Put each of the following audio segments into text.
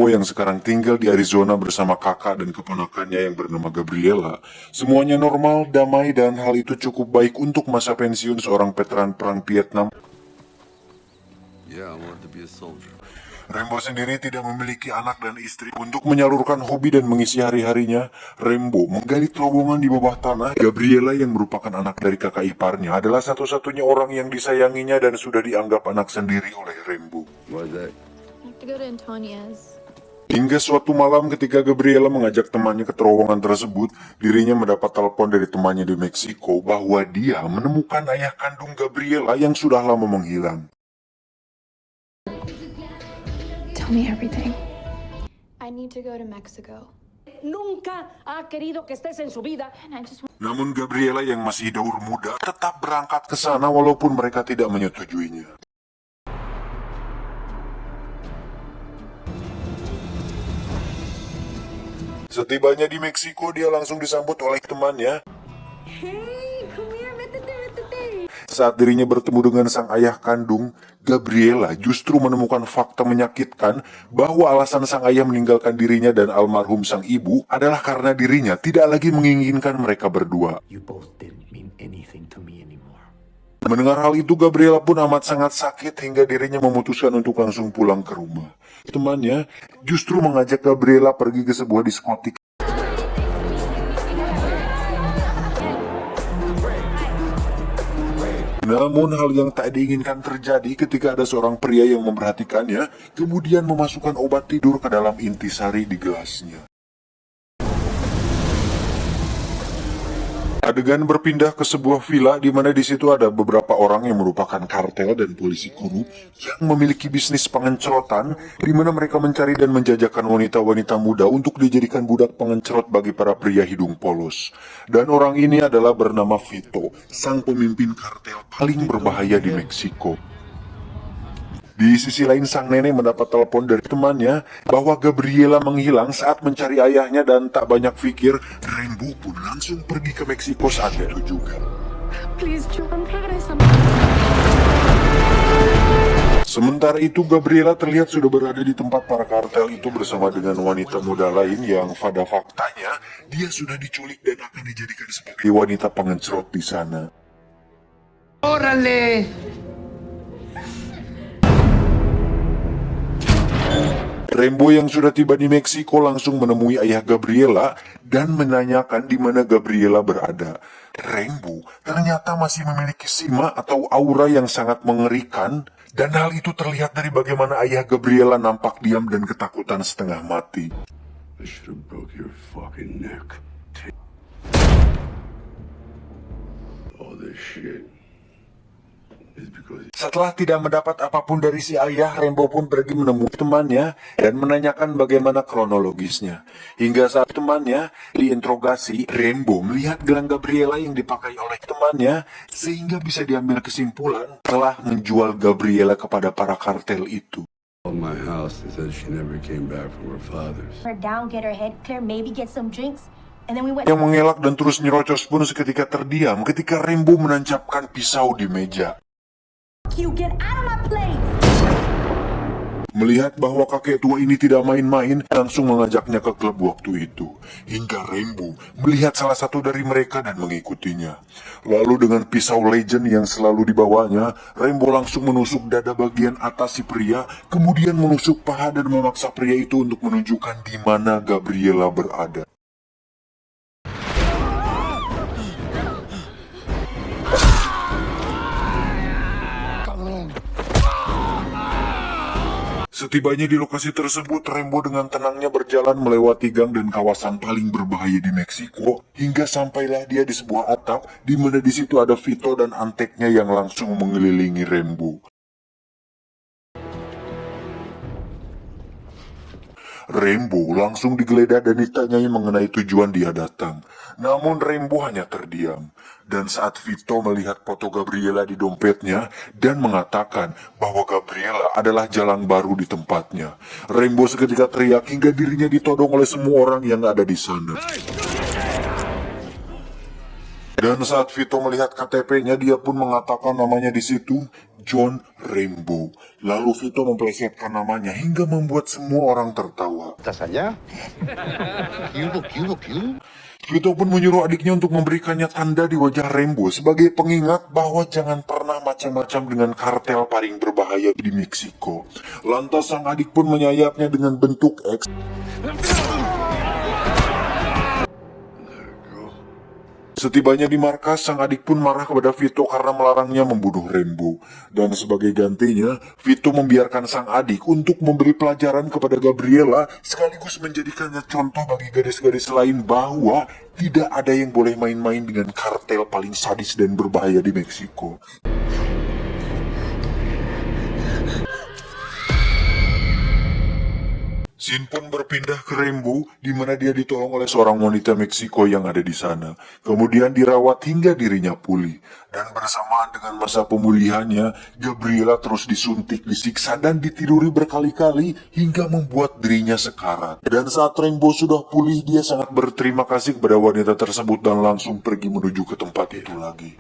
Rembo yang sekarang tinggal di Arizona bersama kakak dan keponakannya yang bernama Gabriela, semuanya normal, damai, dan hal itu cukup baik untuk masa pensiun seorang veteran perang Vietnam. Yeah, I wanted to be a soldier. Rembo sendiri tidak memiliki anak dan istri. Untuk menyalurkan hobi dan mengisi hari-harinya, Rembo menggali terowongan di bawah tanah. Gabriela yang merupakan anak dari kakak iparnya adalah satu-satunya orang yang disayanginya dan sudah dianggap anak sendiri oleh Rembo. Why's that? I have to go to Antonia's. Hingga suatu malam ketika Gabriela mengajak temannya ke terowongan tersebut, dirinya mendapat telepon dari temannya di Meksiko bahwa dia menemukan ayah kandung Gabriela yang sudah lama menghilang. Tell me everything. I need to go to Mexico. Nunca ha querido que estés en su vida. And I just want Namun Gabriela yang masih daur muda tetap berangkat ke sana walaupun mereka tidak menyetujuinya. Setibanya di Meksiko, dia langsung disambut oleh temannya. Hey, come here, métete. Saat dirinya bertemu dengan sang ayah kandung, Gabriela justru menemukan fakta menyakitkan bahwa alasan sang ayah meninggalkan dirinya dan almarhum sang ibu adalah karena dirinya tidak lagi menginginkan mereka berdua. You both didn't mean anything to me anymore. Mendengar hal itu, Gabriela pun amat sangat sakit hingga dirinya memutuskan untuk langsung pulang ke rumah. Temannya justru mengajak Gabriela pergi ke sebuah diskotik. Namun hal yang tak diinginkan terjadi ketika ada seorang pria yang memperhatikannya, kemudian memasukkan obat tidur ke dalam intisari di gelasnya. Adegan berpindah ke sebuah villa di mana di situ ada beberapa orang yang merupakan kartel dan polisi korup yang memiliki bisnis pengencrotan, di mana mereka mencari dan menjajakan wanita-wanita muda untuk dijadikan budak pengencrot bagi para pria hidung polos. Dan orang ini adalah bernama Vito, sang pemimpin kartel paling berbahaya di Meksiko. Di sisi lain, sang nenek mendapat telepon dari temannya bahwa Gabriela menghilang saat mencari ayahnya dan tak banyak pikir, Rembo pun langsung pergi ke Meksiko saat itu juga. please, John, regresa. Sementara itu, Gabriela terlihat sudah berada di tempat para kartel itu bersama dengan wanita muda lain yang pada faktanya dia sudah diculik dan akan dijadikan sebagai wanita pengencrot di sana. ¡Órale! Rembo yang sudah tiba di Meksiko langsung menemui ayah Gabriela dan menanyakan di mana Gabriela berada. Rembo ternyata masih memiliki sima atau aura yang sangat mengerikan, dan hal itu terlihat dari bagaimana ayah Gabriela nampak diam dan ketakutan setengah mati. I should have broke your fucking neck. All this shit is because Setelah tidak mendapat apapun dari si ayah, Rembo pun pergi menemui temannya dan menanyakan bagaimana kronologisnya. Hingga saat temannya diinterogasi, Rembo melihat gelang Gabriela yang dipakai oleh temannya, sehingga bisa diambil kesimpulan telah menjual Gabriela kepada para kartel itu. called my house and said she never came back from her father's. Her down, get her head clear, maybe get some drinks, and then we went. Yang mengelak dan terus nyerocos pun seketika terdiam ketika Rembo menancapkan pisau di meja. You get out of my place. Melihat bahwa kakek tua ini tidak main-main, langsung mengajaknya ke klub waktu itu. Hingga Rembo melihat salah satu dari mereka dan mengikutinya. Lalu dengan pisau legend yang selalu dibawanya, Rembo langsung menusuk dada bagian atas si pria, kemudian menusuk paha dan memaksa pria itu untuk menunjukkan di mana Gabriela berada. Setibanya di lokasi tersebut, Rembo dengan tenangnya berjalan melewati gang dan kawasan paling berbahaya di Meksiko, hingga sampailah dia di sebuah atap, di mana di situ ada Vito dan anteknya yang langsung mengelilingi Rembo. Rembo langsung digeledah dan ditanyai mengenai tujuan dia datang. Namun Rembo hanya terdiam. Dan saat Vito melihat foto Gabriela di dompetnya dan mengatakan bahwa Gabriela adalah jalan baru di tempatnya, Rembo seketika teriak hingga dirinya ditodong oleh semua orang yang ada di sana. Dan saat Vito melihat KTP-nya, dia pun mengatakan namanya di situ. John Rambo. Lalu Vito memplesetkan namanya hingga membuat semua orang tertawa. Vito pun menyuruh adiknya untuk memberikannya tanda di wajah Rambo sebagai pengingat bahwa jangan pernah macam-macam dengan kartel paling berbahaya di Meksiko. Lantas sang adik pun menyayapnya dengan bentuk X. Setibanya di markas, sang adik pun marah kepada Vito karena melarangnya membunuh Rambo. Dan sebagai gantinya, Vito membiarkan sang adik untuk memberi pelajaran kepada Gabriela sekaligus menjadikannya contoh bagi gadis-gadis lain bahwa tidak ada yang boleh main-main dengan kartel paling sadis dan berbahaya di Meksiko. Scene pun berpindah ke Rambo, di mana dia ditolong oleh seorang wanita Meksiko yang ada di sana. Kemudian dirawat hingga dirinya pulih. Dan bersamaan dengan masa pemulihannya, Gabriela terus disuntik, disiksa, dan ditiduri berkali-kali hingga membuat dirinya sekarat. Dan saat Rambo sudah pulih, dia sangat berterima kasih kepada wanita tersebut dan langsung pergi menuju ke tempat itu lagi.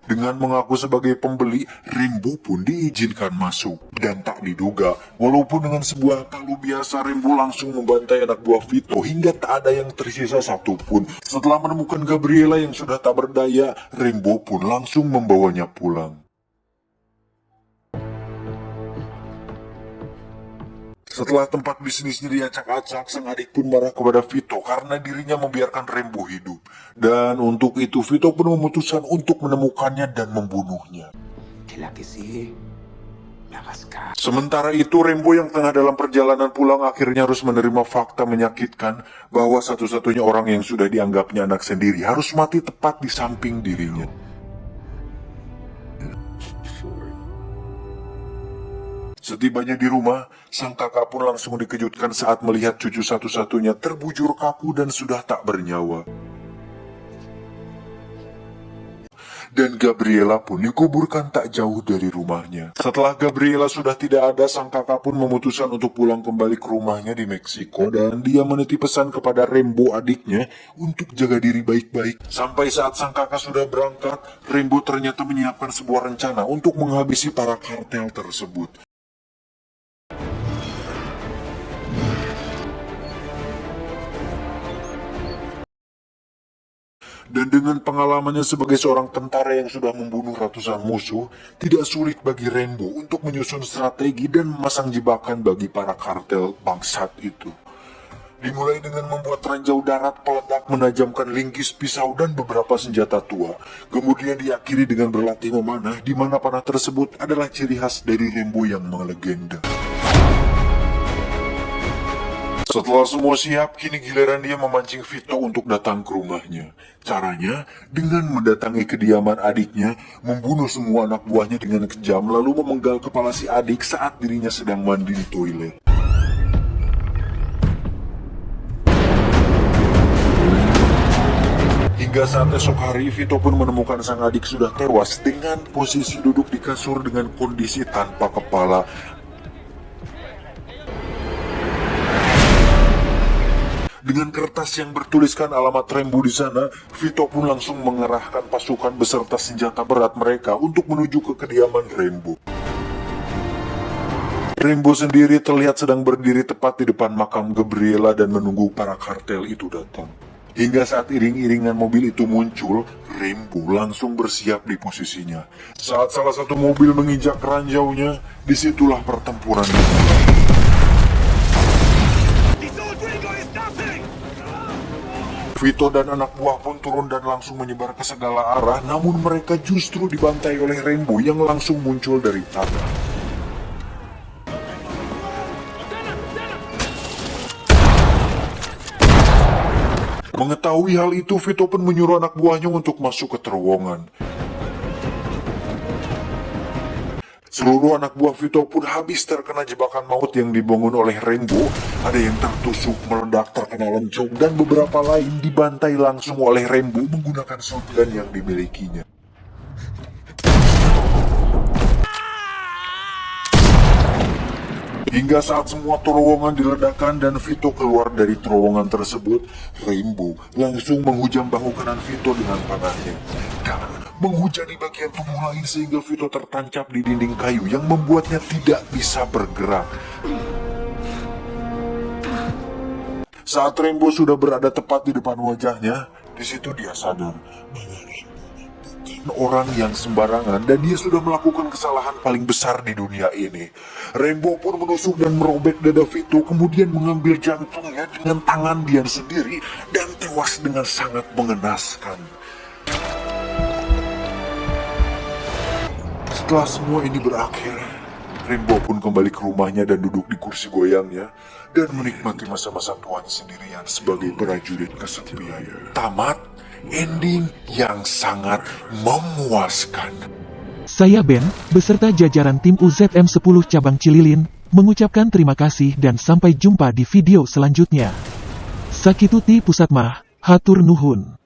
Dengan mengaku sebagai pembeli, Rambo pun diizinkan masuk. Dan tak diduga, walaupun dengan sebuah palu biasa, Rambo langsung membantai anak buah Vito hingga tak ada yang tersisa satupun. Setelah menemukan Gabriela yang sudah tak berdaya, Rambo pun langsung membawanya pulang. Setelah tempat bisnisnya diacak-acak, sang adik pun marah kepada Vito karena dirinya membiarkan Rambo hidup. Dan untuk itu Vito pun memutuskan untuk menemukannya dan membunuhnya. Sementara itu Rambo yang tengah dalam perjalanan pulang akhirnya harus menerima fakta menyakitkan bahwa satu-satunya orang yang sudah dianggapnya anak sendiri harus mati tepat di samping dirinya. Setibanya di rumah, sang kakak pun langsung dikejutkan saat melihat cucu satu-satunya terbujur kaku dan sudah tak bernyawa. Dan Gabriela pun dikuburkan tak jauh dari rumahnya. Setelah Gabriela sudah tidak ada, sang kakak pun memutuskan untuk pulang kembali ke rumahnya di Meksiko dan dia menitip pesan kepada Rambo adiknya untuk jaga diri baik-baik. Sampai saat sang kakak sudah berangkat, Rambo ternyata menyiapkan sebuah rencana untuk menghabisi para kartel tersebut. Dan dengan pengalamannya sebagai seorang tentara yang sudah membunuh ratusan musuh, tidak sulit bagi Rambo untuk menyusun strategi dan memasang jebakan bagi para kartel bangsat itu. Dimulai dengan membuat ranjau darat, peledak, menajamkan linggis, pisau, dan beberapa senjata tua. Kemudian diakhiri dengan berlatih memanah, di mana panah tersebut adalah ciri khas dari Rambo yang melegenda. Setelah semua siap, kini giliran dia memancing Vito untuk datang ke rumahnya. Caranya, dengan mendatangi kediaman adiknya, membunuh semua anak buahnya dengan kejam, lalu memenggal kepala si adik saat dirinya sedang mandi di toilet. Hingga saat esok hari, Vito pun menemukan sang adik sudah tewas dengan posisi duduk di kasur dengan kondisi tanpa kepala. Dengan kertas yang bertuliskan alamat Rambo di sana, Vito pun langsung mengerahkan pasukan beserta senjata berat mereka untuk menuju ke kediaman Rambo. Rambo sendiri terlihat sedang berdiri tepat di depan makam Gabriela dan menunggu para kartel itu datang. Hingga saat iring-iringan mobil itu muncul, Rambo langsung bersiap di posisinya. Saat salah satu mobil menginjak ranjaunya, disitulah pertempuran dimulai. Vito dan anak buah pun turun dan langsung menyebar ke segala arah, namun mereka justru dibantai oleh Rambo yang langsung muncul dari tanah. Mengetahui hal itu, Vito pun menyuruh anak buahnya untuk masuk ke terowongan. Seluruh anak buah Vito pun habis terkena jebakan maut yang dibangun oleh Rambo. Ada yang tertusuk, meledak, terkena lencong, dan beberapa lain dibantai langsung oleh Rambo menggunakan shotgun yang dimilikinya. Hingga saat semua terowongan diledakkan dan Vito keluar dari terowongan tersebut, Rainbow langsung menghujam bahu kanan Vito dengan panahnya dan menghujani bagian tubuh lain sehingga Vito tertancap di dinding kayu yang membuatnya tidak bisa bergerak. Saat Rainbow sudah berada tepat di depan wajahnya, di situ dia sadar bahwa orang yang sembarangan dan dia sudah melakukan kesalahan paling besar di dunia ini. Rainbow pun menusuk dan merobek dada Vito, kemudian mengambil jantungnya dengan tangan dia sendiri dan tewas dengan sangat mengenaskan. Setelah semua ini berakhir, Rainbow pun kembali ke rumahnya dan duduk di kursi goyangnya dan menikmati masa-masa tuanya sendirian sebagai prajurit kesepian. Tamat. Ending yang sangat memuaskan. Saya Ben, beserta jajaran tim UZM 10 Cabang Cililin, mengucapkan terima kasih dan sampai jumpa di video selanjutnya. Sakituti Pusat Mah, hatur nuhun.